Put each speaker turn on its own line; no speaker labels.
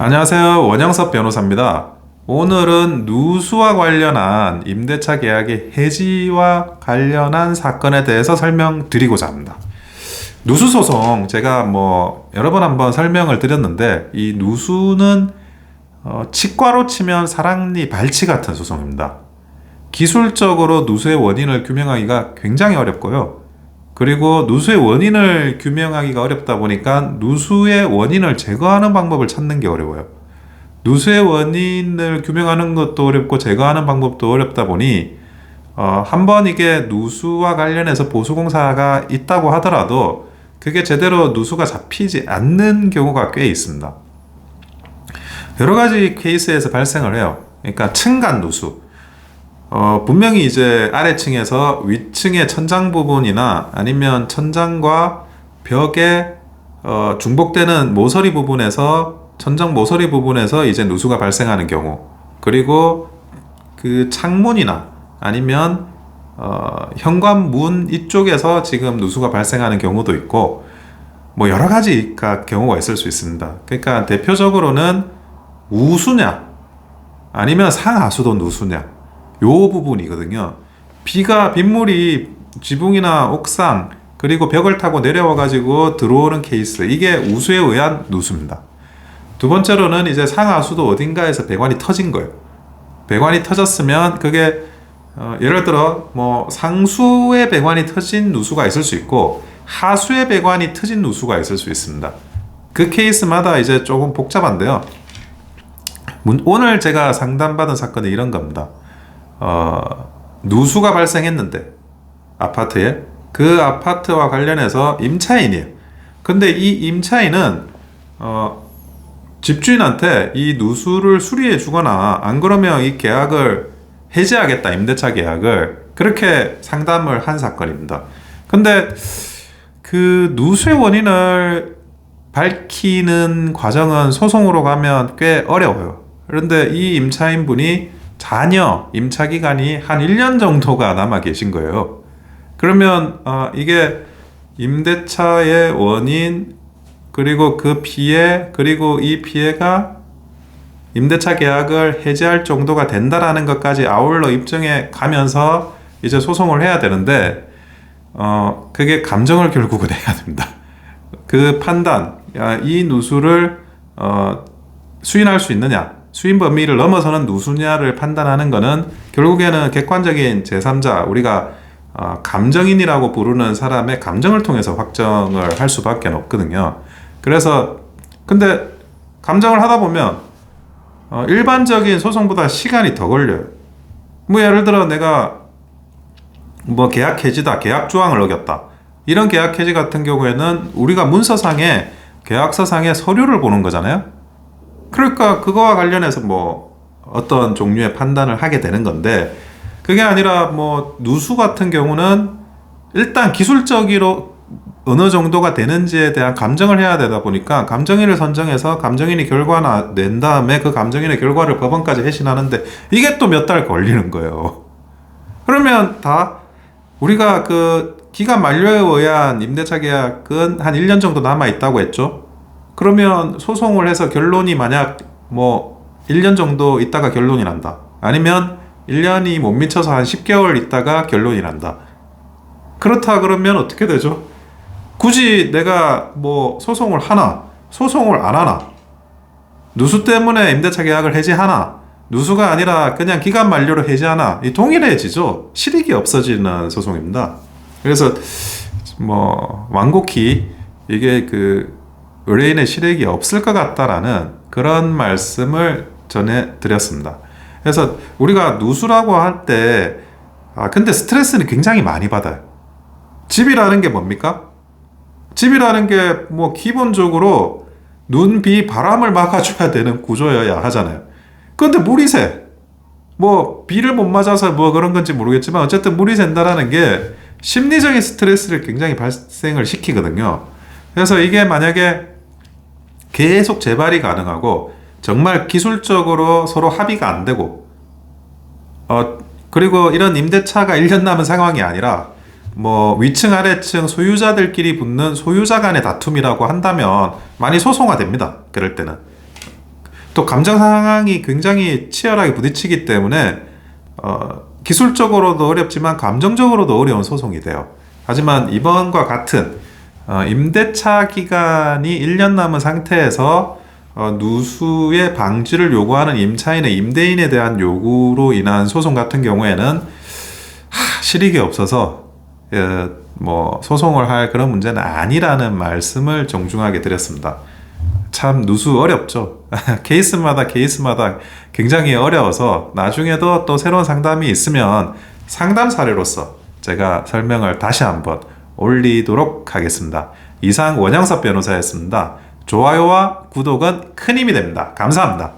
안녕하세요. 원영섭 변호사입니다. 오늘은 누수와 관련한 임대차 계약의 해지와 관련한 사건에 대해서 설명드리고자 합니다. 누수소송 제가 여러 번 한번 설명을 드렸는데, 이 누수는 치과로 치면 사랑니 발치 같은 소송입니다. 기술적으로 누수의 원인을 규명하기가 굉장히 어렵고요. 그리고 누수의 원인을 규명하기가 어렵다 보니까 누수의 원인을 제거하는 방법을 찾는 게 어려워요. 누수의 원인을 규명하는 것도 어렵고 제거하는 방법도 어렵다 보니 한번 이게 누수와 관련해서 보수공사가 있다고 하더라도 그게 제대로 누수가 잡히지 않는 경우가 꽤 있습니다. 여러 가지 케이스에서 발생을 해요. 그러니까 층간 누수. 분명히 이제 아래층에서 위층의 천장 부분이나 아니면 천장과 벽에 중복되는 모서리 부분에서, 천장 모서리 부분에서 이제 누수가 발생하는 경우, 그리고 그 창문이나 아니면 현관문 이쪽에서 지금 누수가 발생하는 경우도 있고, 여러 가지 경우가 있을 수 있습니다. 그러니까 대표적으로는 우수냐 아니면 상하수도 누수냐, 요 부분이거든요. 빗물이 지붕이나 옥상 그리고 벽을 타고 내려와 가지고 들어오는 케이스, 이게 우수에 의한 누수입니다. 두 번째로는 이제 상하수도 어딘가에서 배관이 터진 거예요. 배관이 터졌으면 그게 예를 들어 상수의 배관이 터진 누수가 있을 수 있고 하수의 배관이 터진 누수가 있을 수 있습니다. 그 케이스마다 이제 조금 복잡한데요. 오늘 제가 상담받은 사건은 이런 겁니다. 누수가 발생했는데 아파트에, 그 아파트와 관련해서 임차인이에요. 근데 이 임차인은 집주인한테 이 누수를 수리해 주거나 안 그러면 이 계약을 해지하겠다, 임대차 계약을, 그렇게 상담을 한 사건입니다. 근데 그 누수의 원인을 밝히는 과정은 소송으로 가면 꽤 어려워요. 그런데 이 임차인분이 자녀 임차 기간이 한 1년 정도가 남아 계신 거예요. 그러면 이게 임대차의 원인, 그리고 그 피해, 그리고 이 피해가 임대차 계약을 해지할 정도가 된다라는 것까지 아울러 입증해 가면서 이제 소송을 해야 되는데, 그게 감정을 결국은 해야 됩니다. 그 판단, 이 누수를 수인할 수 있느냐, 수인 범위를 넘어서는 누수냐를 판단하는 것은 결국에는 객관적인 제3자, 우리가 감정인이라고 부르는 사람의 감정을 통해서 확정을 할 수밖에 없거든요. 그래서 근데 감정을 하다 보면 일반적인 소송보다 시간이 더 걸려요. 예를 들어 내가 계약 해지다, 계약 조항을 어겼다, 이런 계약 해지 같은 경우에는 우리가 문서상에, 계약서상에 서류를 보는 거잖아요. 그러니까 그거와 관련해서 어떤 종류의 판단을 하게 되는 건데, 그게 아니라 누수 같은 경우는 일단 기술적으로 어느 정도가 되는지에 대한 감정을 해야 되다 보니까 감정인을 선정해서 감정인이 결과 낸 다음에 그 감정인의 결과를 법원까지 회신하는데 이게 또 몇 달 걸리는 거예요. 그러면 다 우리가 그 기간 만료에 의한 임대차 계약은 한 1년 정도 남아 있다고 했죠. 그러면 소송을 해서 결론이 만약 1년 정도 있다가 결론이 난다, 아니면 1년이 못 미쳐서 한 10개월 있다가 결론이 난다. 그렇다 그러면 어떻게 되죠? 굳이 내가 소송을 하나, 소송을 안 하나, 누수 때문에 임대차 계약을 해지하나, 누수가 아니라 그냥 기간 만료로 해지하나, 이 동일해지죠. 실익이 없어지는 소송입니다. 그래서 완곡히 이게 의뢰인의 실익이 없을 것 같다라는 그런 말씀을 전해드렸습니다. 그래서 우리가 누수라고 할 때 근데 스트레스는 굉장히 많이 받아요. 집이라는 게 뭡니까? 집이라는 게 기본적으로 눈, 비, 바람을 막아줘야 되는 구조여야 하잖아요. 그런데 물이 새. 비를 못 맞아서 그런 건지 모르겠지만 어쨌든 물이 샌다라는 게 심리적인 스트레스를 굉장히 발생을 시키거든요. 그래서 이게 만약에 계속 재발이 가능하고 정말 기술적으로 서로 합의가 안 되고 그리고 이런 임대차가 1년 남은 상황이 아니라 위층 아래층 소유자들끼리 붙는 소유자 간의 다툼이라고 한다면 많이 소송화됩니다. 그럴 때는. 또 감정 상황이 굉장히 치열하게 부딪히기 때문에 기술적으로도 어렵지만 감정적으로도 어려운 소송이 돼요. 하지만 이번과 같은 임대차 기간이 1년 남은 상태에서 누수의 방지를 요구하는 임차인의 임대인에 대한 요구로 인한 소송 같은 경우에는 실익이 없어서 뭐 소송을 할 그런 문제는 아니라는 말씀을 정중하게 드렸습니다. 참 누수 어렵죠. 케이스마다 굉장히 어려워서 나중에도 또 새로운 상담이 있으면 상담 사례로서 제가 설명을 다시 한번 올리도록 하겠습니다. 이상 원영섭 변호사였습니다. 좋아요와 구독은 큰 힘이 됩니다. 감사합니다.